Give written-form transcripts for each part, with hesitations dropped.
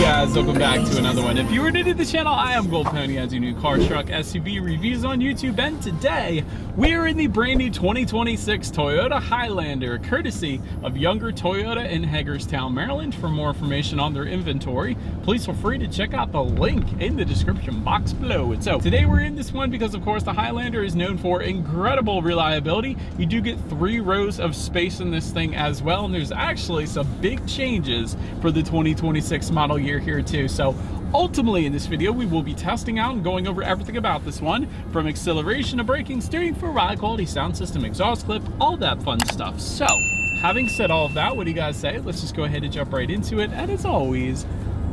guys, welcome back to another one. If you are new to the channel, I am Gold Pony. I do new car, truck, SUV reviews on YouTube, and today we are in the brand new 2026 Toyota Highlander, courtesy of Younger Toyota in Hagerstown, Maryland. For more information on their inventory, please feel free to check out the link in the description box below. And so today we're in this one because, of course, the Highlander is known for incredible reliability. You do get 3 rows of space in this thing as well, and there's actually some big changes for the 2026 model year here too. So ultimately in this video we will be testing out and going over everything about this one, from acceleration to braking, steering, for ride quality, sound system, exhaust clip, all that fun stuff. So having said all of that, what do you guys say? Let's just go ahead and jump right into it. And as always,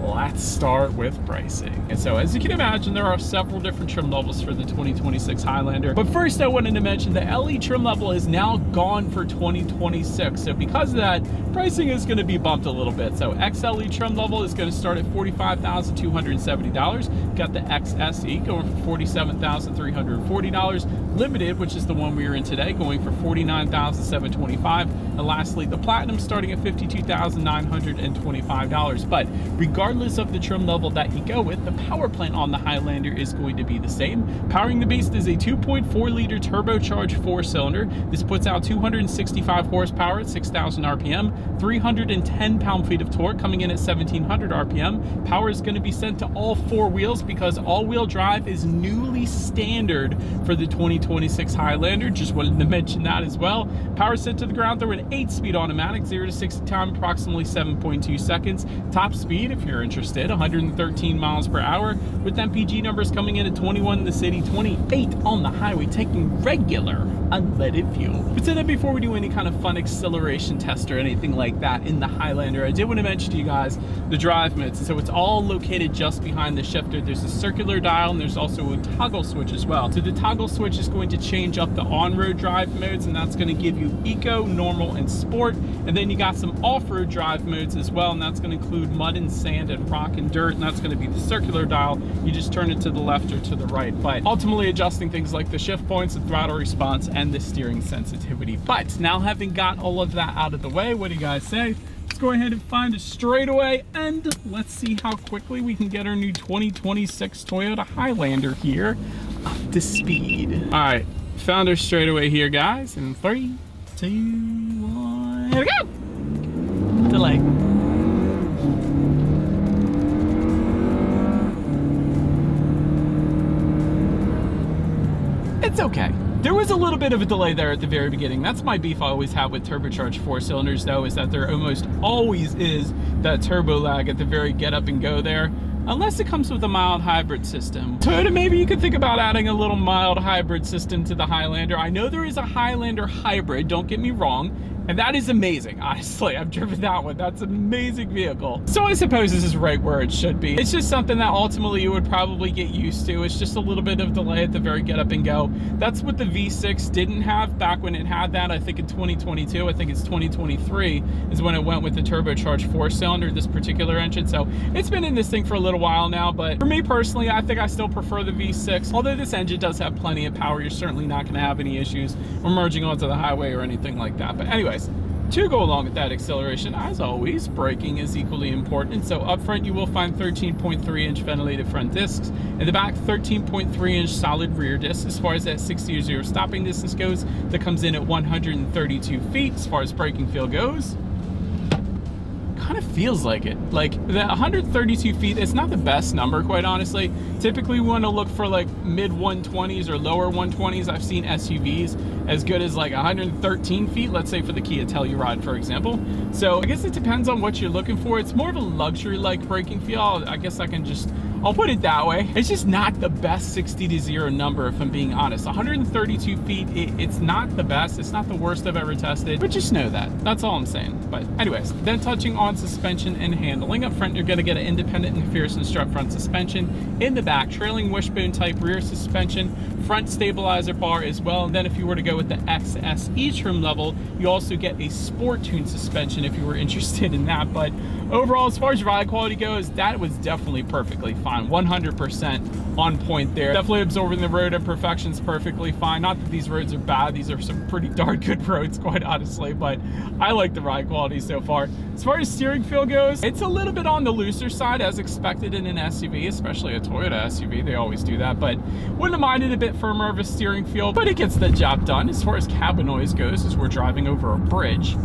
let's start with pricing. And so as you can imagine, there are several different trim levels for the 2026 Highlander. But first I wanted to mention the LE trim level is now gone for 2026. So because of that, pricing is going to be bumped a little bit. So XLE trim level is going to start at $45,270. Got the XSE going for $47,340. Limited, which is the one we are in today, going for $49,725. And lastly, the Platinum starting at $52,925. But regardless of the trim level that you go with, the power plant on the Highlander is going to be the same. Powering the beast is a 2.4 liter turbocharged 4-cylinder. This puts out 265 horsepower at 6,000 RPM, 310 pound-feet of torque coming in at 1,700 RPM. Power is going to be sent to all 4 wheels because all-wheel drive is newly standard for the 2026 Highlander. Just wanted to mention that as well. Power sent to the ground through an 8-speed automatic, 0 to 60 time approximately 7.2 seconds. Top speed, if you're interested, 113 miles per hour, with MPG numbers coming in at 21 in the city, 28 on the highway, taking regular unleaded fuel. But so then before we do any kind of fun acceleration test or anything like that in the Highlander, I did want to mention to you guys the drive modes. And so it's all located just behind the shifter. There's a circular dial and there's also a toggle switch as well. So the toggle switch is going to change up the on-road drive modes, and that's going to give you eco, normal, and sport. And then you got some off-road drive modes as well, and that's going to include mud and sand and rock and dirt, and that's going to be the circular dial. You just turn it to the left or to the right, but ultimately adjusting things like the shift points, the throttle response, and the steering sensitivity. But now having got all of that out of the way, what do you guys say? Let's go ahead and find a straightaway, and let's see how quickly we can get our new 2026 Toyota Highlander here up to speed. All right, found our straightaway here, guys, in 3, 2, 1, here we go. Delay. It's okay. There was a little bit of a delay there at the very beginning. That's my beef I always have with turbocharged 4-cylinders, though, is that there almost always is that turbo lag at the very get up and go there, unless it comes with a mild hybrid system. Toyota, maybe you could think about adding a little mild hybrid system to the Highlander. I know there is a Highlander hybrid, don't get me wrong, and that is amazing. Honestly, I've driven that one. That's an amazing vehicle. So I suppose this is right where it should be. It's just something that ultimately you would probably get used to. It's just a little bit of delay at the very get up and go. That's what the V6 didn't have back when it had that. I think in 2022, I think it's 2023 is when it went with the turbocharged 4-cylinder, this particular engine. So it's been in this thing for a little while now, but for me personally, I think I still prefer the V6. Although this engine does have plenty of power, you're certainly not going to have any issues emerging onto the highway or anything like that. But anyways, to go along with that acceleration, as always, braking is equally important. So up front, you will find 13.3-inch ventilated front discs. In the back, 13.3-inch solid rear discs. As far as that 60 or 0 stopping distance goes, that comes in at 132 feet. As far as braking feel goes, kind of feels like it. Like the 132 feet, it's not the best number, quite honestly. Typically we want to look for like mid 120s or lower 120s. I've seen SUVs as good as like 113 feet, let's say for the Kia Telluride, for example. So I guess it depends on what you're looking for. It's more of a luxury like braking feel. I guess I'll put it that way. It's just not the best 60 to 0 number, if I'm being honest. 132 feet, it's not the best. It's not the worst I've ever tested, but just know that. That's all I'm saying. But anyways, then touching on suspension and handling. Up front, you're gonna get an independent McPherson strut front suspension. In the back, trailing wishbone type rear suspension, front stabilizer bar as well. And then if you were to go with the XSE trim level, you also get a sport tune suspension if you were interested in that. But overall, as far as ride quality goes, that was definitely perfectly fine. fine. 100% on point there. Definitely absorbing the road imperfections perfectly fine. Not that these roads are bad. These are some pretty darn good roads, quite honestly, but I like the ride quality so far. As far as steering feel goes, it's a little bit on the looser side as expected in an SUV, especially a Toyota SUV. They always do that, but wouldn't have minded a bit firmer of a steering feel, but it gets the job done. As far as cabin noise goes, as we're driving over a bridge,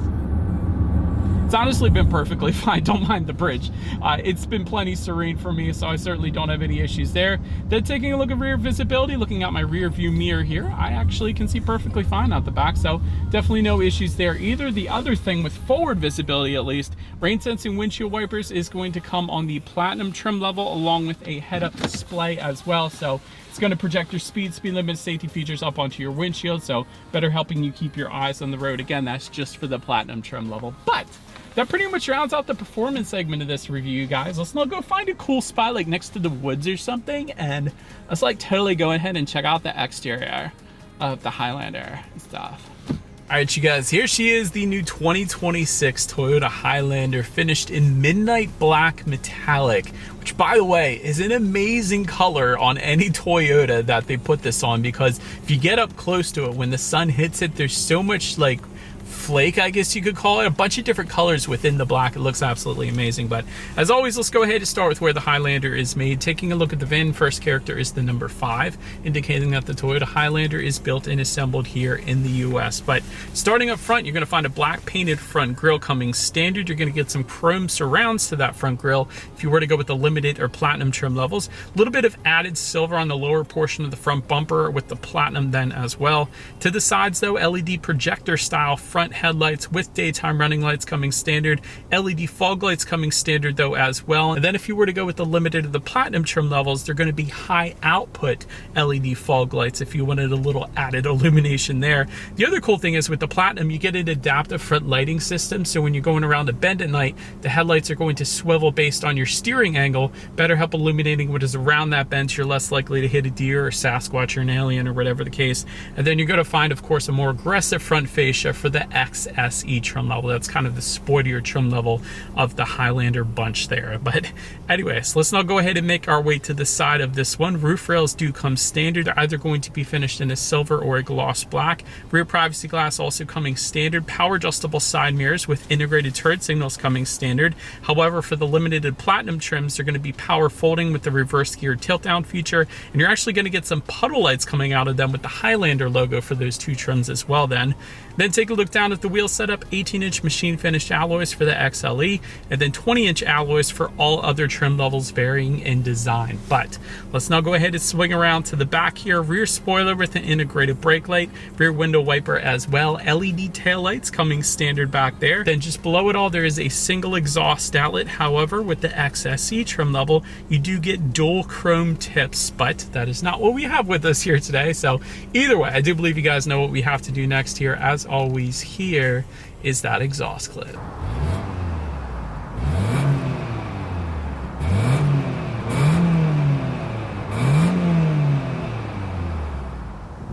it's honestly been perfectly fine. Don't mind the bridge. It's been plenty serene for me, so I certainly don't have any issues there. Then taking a look at rear visibility, looking at my rear view mirror here, I actually can see perfectly fine out the back, so definitely no issues there either. The other thing with forward visibility, at least, rain sensing windshield wipers is going to come on the platinum trim level along with a head-up display as well, so it's going to project your speed limit, safety features up onto your windshield, so better helping you keep your eyes on the road. Again, that's just for the platinum trim level. But that pretty much rounds out the performance segment of this review, you guys. Let's now go find a cool spot like next to the woods or something, and let's like totally go ahead and check out the exterior of the Highlander and stuff. All right, you guys, here she is, the new 2026 Toyota Highlander, finished in midnight black metallic, which, by the way, is an amazing color on any Toyota that they put this on, because if you get up close to it, when the sun hits it, there's so much like flake, I guess you could call it, a bunch of different colors within the black. It looks absolutely amazing. But as always, let's go ahead and start with where the Highlander is made. Taking a look at the VIN, first character is the number 5, indicating that the Toyota Highlander is built and assembled here in the US. But starting up front, you're going to find a black painted front grille coming standard. You're going to get some chrome surrounds to that front grille if you were to go with the limited or platinum trim levels. A little bit of added silver on the lower portion of the front bumper with the platinum then as well. To the sides though, LED projector style front headlights with daytime running lights coming standard, LED fog lights coming standard though as well. And then if you were to go with the limited or the platinum trim levels, they're going to be high output LED fog lights if you wanted a little added illumination there. The other cool thing is with the platinum, you get an adaptive front lighting system, so when you're going around a bend at night, the headlights are going to swivel based on your steering angle, better help illuminating what is around that bend, so you're less likely to hit a deer or Sasquatch or an alien or whatever the case. And then you're going to find, of course, a more aggressive front fascia for the XSE trim level. That's kind of the sportier trim level of the Highlander bunch there. But anyways, let's now go ahead and make our way to the side of this one. Roof rails do come standard. They're either going to be finished in a silver or a gloss black. Rear privacy glass also coming standard. Power adjustable side mirrors with integrated turret signals coming standard. However, for the limited and platinum trims, they're going to be power folding with the reverse gear tilt down feature, and you're actually going to get some puddle lights coming out of them with the Highlander logo for those two trims as well. Then take a look down at the wheel setup. 18-inch machine finished alloys for the XLE, and then 20-inch alloys for all other trim levels varying in design. But let's now go ahead and swing around to the back here. Rear spoiler with an integrated brake light, rear window wiper as well, LED tail lights coming standard back there. Then just below it all, there is a single exhaust outlet. However, with the XSE trim level, you do get dual chrome tips, but that is not what we have with us here today. So either way, I do believe you guys know what we have to do next here. As always, here is that exhaust clip.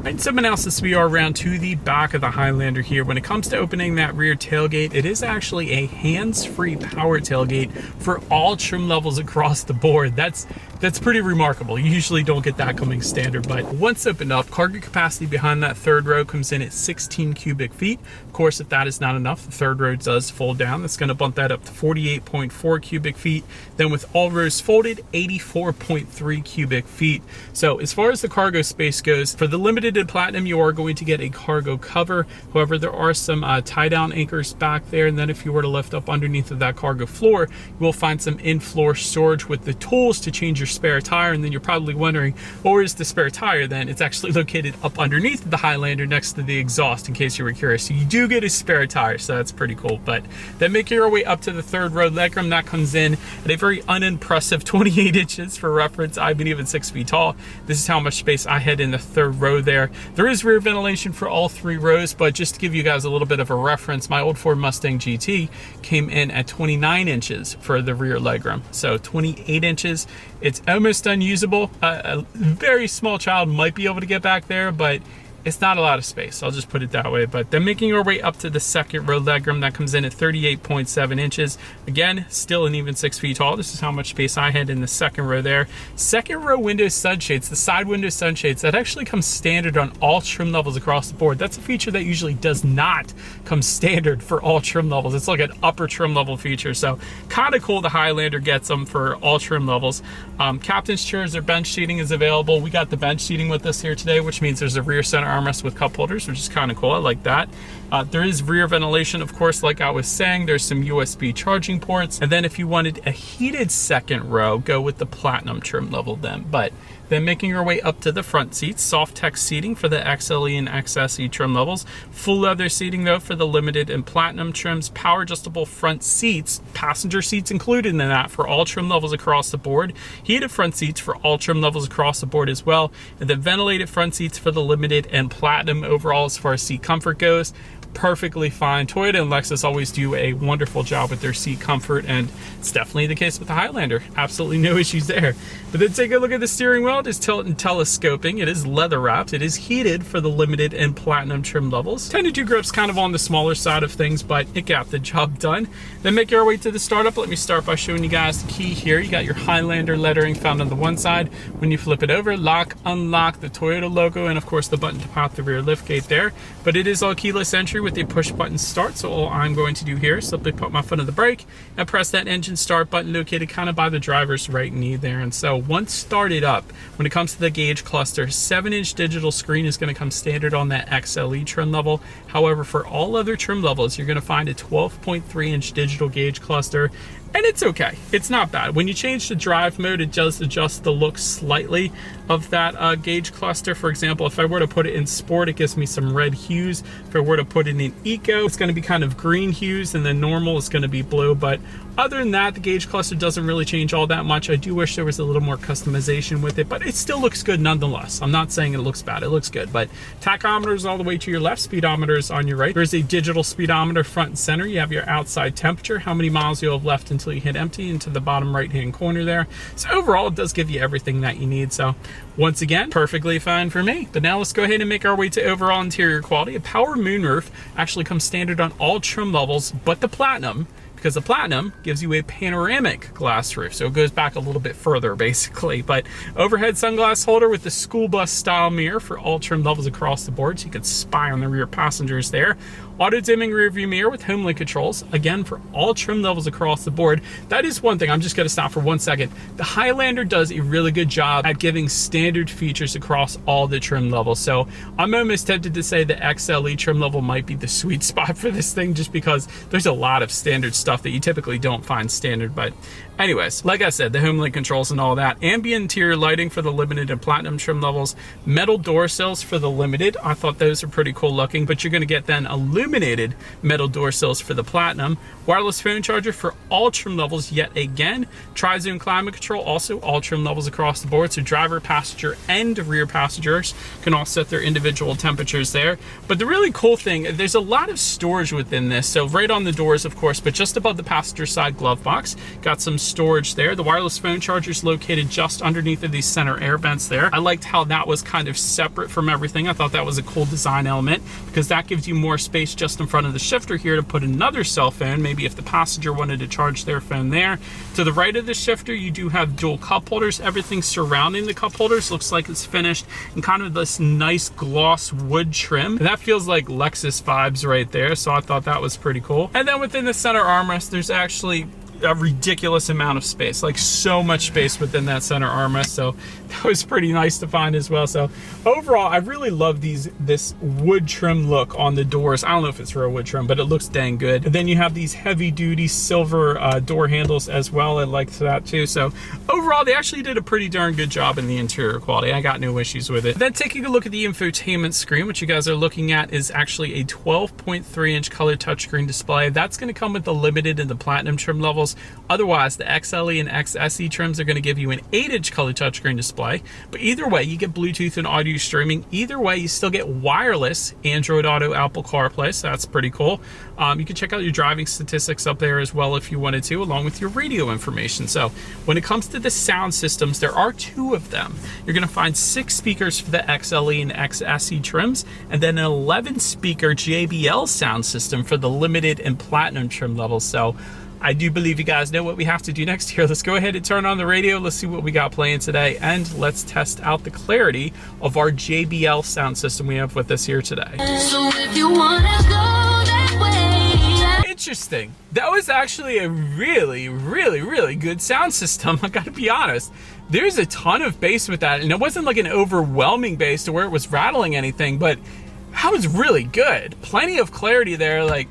Right, so now since we are around to the back of the Highlander here, when it comes to opening that rear tailgate, it is actually a hands-free power tailgate for all trim levels across the board. That's pretty remarkable. You usually don't get that coming standard, but once opened up, cargo capacity behind that third row comes in at 16 cubic feet. Of course, if that is not enough, the third row does fold down. That's going to bump that up to 48.4 cubic feet. Then with all rows folded, 84.3 cubic feet. So as far as the cargo space goes, for the limited and platinum, you are going to get a cargo cover. However, there are some tie-down anchors back there, and then if you were to lift up underneath of that cargo floor, you will find some in-floor storage with the tools to change your spare tire. And then you're probably wondering, well, where's the spare tire then? It's actually located up underneath the Highlander next to the exhaust, in case you were curious. So you do get a spare tire, so that's pretty cool. But then making our way up to the third row legroom, that comes in at a very unimpressive 28 inches. For reference, I've been even 6 feet tall. This is how much space I had in the third row there. There is rear ventilation for all 3 rows, but just to give you guys a little bit of a reference, my old Ford Mustang GT came in at 29 inches for the rear legroom. So 28 inches, it's almost unusable. A very small child might be able to get back there, but it's not a lot of space, I'll just put it that way. But then making our way up to the second row legroom, that comes in at 38.7 inches. Again, still an even 6 feet tall. This is how much space I had in the second row there. Second row window sunshades, the side window sunshades, that actually comes standard on all trim levels across the board. That's a feature that usually does not come standard for all trim levels. It's like an upper trim level feature. So kind of cool the Highlander gets them for all trim levels. Captain's chairs or bench seating is available. We got the bench seating with us here today, which means there's a rear center armrest with cup holders, which is kind of cool. I like that. There is rear ventilation, of course, like I was saying. There's some USB charging ports. And then if you wanted a heated second row, go with the platinum trim level then. But then making our way up to the front seats, soft tech seating for the XLE and XSE trim levels. Full leather seating though for the limited and platinum trims. Power adjustable front seats, passenger seats included in that for all trim levels across the board. Heated front seats for all trim levels across the board as well. And then ventilated front seats for the limited and platinum overall as far as seat comfort goes. Perfectly fine. Toyota and Lexus always do a wonderful job with their seat comfort, and it's definitely the case with the Highlander. Absolutely no issues there. But then take a look at the steering wheel. It is tilt and telescoping. It is leather wrapped. It is heated for the limited and platinum trim levels. 10-2 grips kind of on the smaller side of things, but it got the job done. Then make our way to the startup. Let me start by showing you guys the key here. You got your Highlander lettering found on the one side. When you flip it over, lock, unlock, the Toyota logo, and of course the button to pop the rear lift gate there. But it is all keyless entry with the push button start. So all I'm going to do here is simply put my foot on the brake and press that engine start button located kind of by the driver's right knee there. And so once started up, when it comes to the gauge cluster, 7-inch digital screen is going to come standard on that XLE trim level. However, for all other trim levels, you're going to find a 12.3-inch digital gauge cluster. And it's okay. It's not bad. When you change to drive mode, it does adjust the look slightly of that gauge cluster. For example, if I were to put it in sport, it gives me some red hues. If I were to put it in eco, it's going to be kind of green hues, and then normal is going to be blue. But other than that, the gauge cluster doesn't really change all that much. I do wish there was a little more customization with it, but it still looks good nonetheless. I'm not saying it looks bad. It looks good. But tachometer is all the way to your left, speedometer is on your right. There's a digital speedometer front and center. You have your outside temperature, how many miles you'll have left until you hit empty, into the bottom right hand corner there. So overall, it does give you everything that you need. So once again, perfectly fine for me. But now let's go ahead and make our way to overall interior quality. A power moonroof actually comes standard on all trim levels but the platinum, because the platinum gives you a panoramic glass roof, so it goes back a little bit further basically. But overhead sunglass holder with the school bus style mirror for all trim levels across the board, so you can spy on the rear passengers there. Auto dimming rear view mirror with home link controls, again for all trim levels across the board. That is one thing, I'm just going to stop for 1 second. The Highlander does a really good job at giving standard features across all the trim levels. So I'm almost tempted to say the XLE trim level might be the sweet spot for this thing, just because there's a lot of standard stuff that you typically don't find standard. But anyways, like I said, the home link controls and all that. Ambient interior lighting for the limited and platinum trim levels. Metal door sills for the limited. I thought those are pretty cool looking, but you're going to get then illuminated metal door sills for the platinum. Wireless phone charger for all trim levels yet again. Tri-zone climate control, also all trim levels across the board. So driver, passenger, and rear passengers can all set their individual temperatures there. But the really cool thing, there's a lot of storage within this. So right on the doors, of course, but just above the passenger side glove box, got some storage there. The wireless phone charger is located just underneath of these center air vents there. I liked how that was kind of separate from everything. I thought that was a cool design element, because that gives you more space just in front of the shifter here to put another cell phone, maybe if the passenger wanted to charge their phone there. To the right of the shifter, you do have dual cup holders. Everything surrounding the cup holders looks like it's finished in kind of this nice gloss wood trim. And that feels like Lexus vibes right there, so I thought that was pretty cool. And then within the center armrest, there's actually a ridiculous amount of space, like so much space within that center armrest. So that was pretty nice to find as well. So overall, I really love this wood trim look on the doors. I don't know if it's real wood trim, but it looks dang good. And then you have these heavy duty silver door handles as well. I liked that too. So overall, they actually did a pretty darn good job in the interior quality. I got no issues with it. Then taking a look at the infotainment screen, what you guys are looking at is actually a 12.3-inch color touchscreen display. That's going to come with the limited and the platinum trim levels. models. Otherwise, the XLE and XSE trims are going to give you an 8-inch color touchscreen display. But either way, you get Bluetooth and audio streaming. Either way, you still get wireless Android Auto, Apple CarPlay, so that's pretty cool. You can check out your driving statistics up there as well if you wanted to, along with your radio information. So when it comes to the sound systems, there are 2 of them. You're going to find 6 speakers for the XLE and XSE trims, and then an 11-speaker JBL sound system for the limited and platinum trim levels. So I do believe you guys know what we have to do next here. Let's go ahead and turn on the radio. Let's see what we got playing today, and let's test out the clarity of our JBL sound system we have with us here today. So if you wanna go that way. Interesting. That was actually a really good sound system. I gotta be honest. There's a ton of bass with that, and it wasn't like an overwhelming bass to where it was rattling anything, but that was really good. Plenty of clarity there. Like,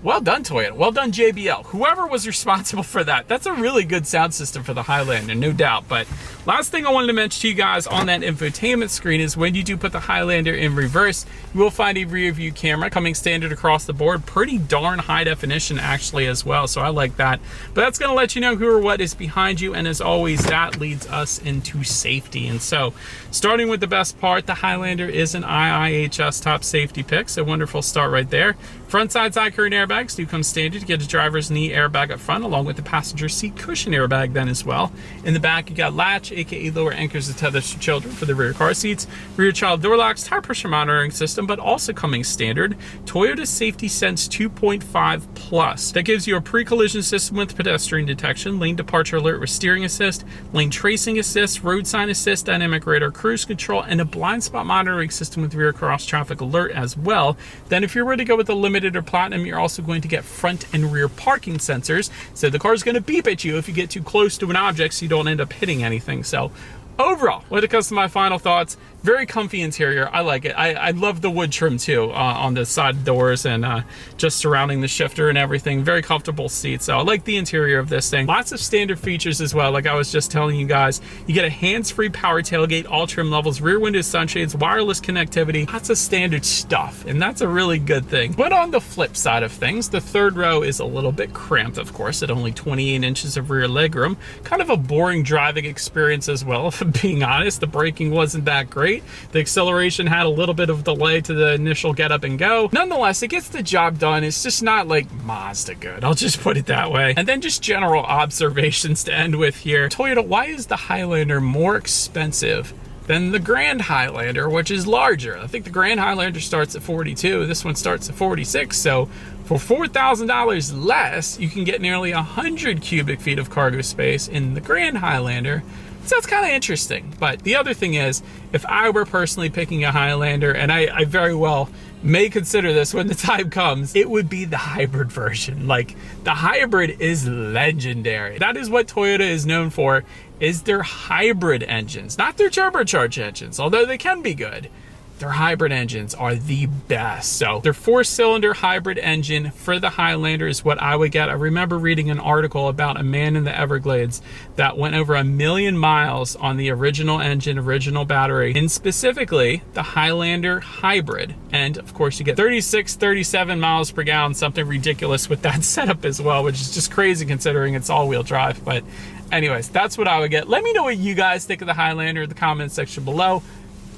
well done, Toyota. Well done, JBL. Whoever was responsible for that. That's a really good sound system for the Highlander, no doubt. But last thing I wanted to mention to you guys on that infotainment screen is when you do put the Highlander in reverse, you will find a rear view camera coming standard across the board. Pretty darn high definition actually as well, so I like that. But that's going to let you know who or what is behind you, and as always, that leads us into safety. And so, starting with the best part, the Highlander is an IIHS top safety pick, so wonderful start right there. Front side current airbags do come standard. You get a driver's knee airbag up front, along with the passenger seat cushion airbag then as well. In the back, you got latch, aka lower anchors and tethers for children for the rear car seats, rear child door locks, tire pressure monitoring system, but also coming standard, Toyota Safety Sense 2.5 Plus. That gives you a pre-collision system with pedestrian detection, lane departure alert with steering assist, lane tracing assist, road sign assist, dynamic radar cruise control, and a blind spot monitoring system with rear cross traffic alert as well. Then if you were to go with the limited or platinum, you're also going to get front and rear parking sensors, so the car's going to beep at you if you get too close to an object so you don't end up hitting anything. So overall, when it comes to my final thoughts, very comfy interior. I like it. I love the wood trim too on the side doors and just surrounding the shifter and everything. Very comfortable seats. So I like the interior of this thing. Lots of standard features as well. Like I was just telling you guys, you get a hands-free power tailgate, all trim levels, rear window sunshades, wireless connectivity, lots of standard stuff. And that's a really good thing. But on the flip side of things, the third row is a little bit cramped, of course, at only 28 inches of rear legroom. Kind of a boring driving experience as well, if I'm being honest. The braking wasn't that great. The acceleration had a little bit of delay to the initial get up and go. Nonetheless, it gets the job done. It's just not like Mazda good. I'll just put it that way. And then just general observations to end with here. Toyota, why is the Highlander more expensive than the Grand Highlander, which is larger? I think the Grand Highlander starts at 42. This one starts at 46. So for $4,000 less, you can get nearly 100 cubic feet of cargo space in the Grand Highlander. So that's kind of interesting. But the other thing is, if I were personally picking a Highlander, and I very well may consider this when the time comes, it would be the hybrid version. Like, the hybrid is legendary. That is what Toyota is known for, is their hybrid engines, not their turbocharged engines, although they can be good. Their hybrid engines are the best. So their 4-cylinder hybrid engine for the Highlander is what I would get. I remember reading an article about a man in the Everglades that went over 1 million miles on the original engine, original battery, and specifically the Highlander hybrid. And of course you get 36, 37 miles per gallon, something ridiculous with that setup as well, which is just crazy considering it's all-wheel drive. But anyways, that's what I would get. Let me know what you guys think of the Highlander in the comment section below.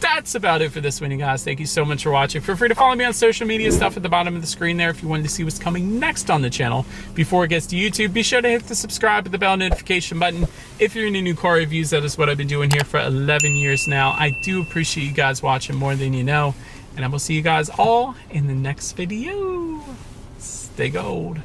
That's about it for this one, you guys. Thank you so much for watching. Feel free to follow me on social media stuff at the bottom of the screen there if you wanted to see what's coming next on the channel before it gets to YouTube. Be sure to hit the subscribe and the bell notification button if you're into new car reviews. That is what I've been doing here for 11 years now. I do appreciate you guys watching more than you know, and I will see you guys all in the next video. Stay gold.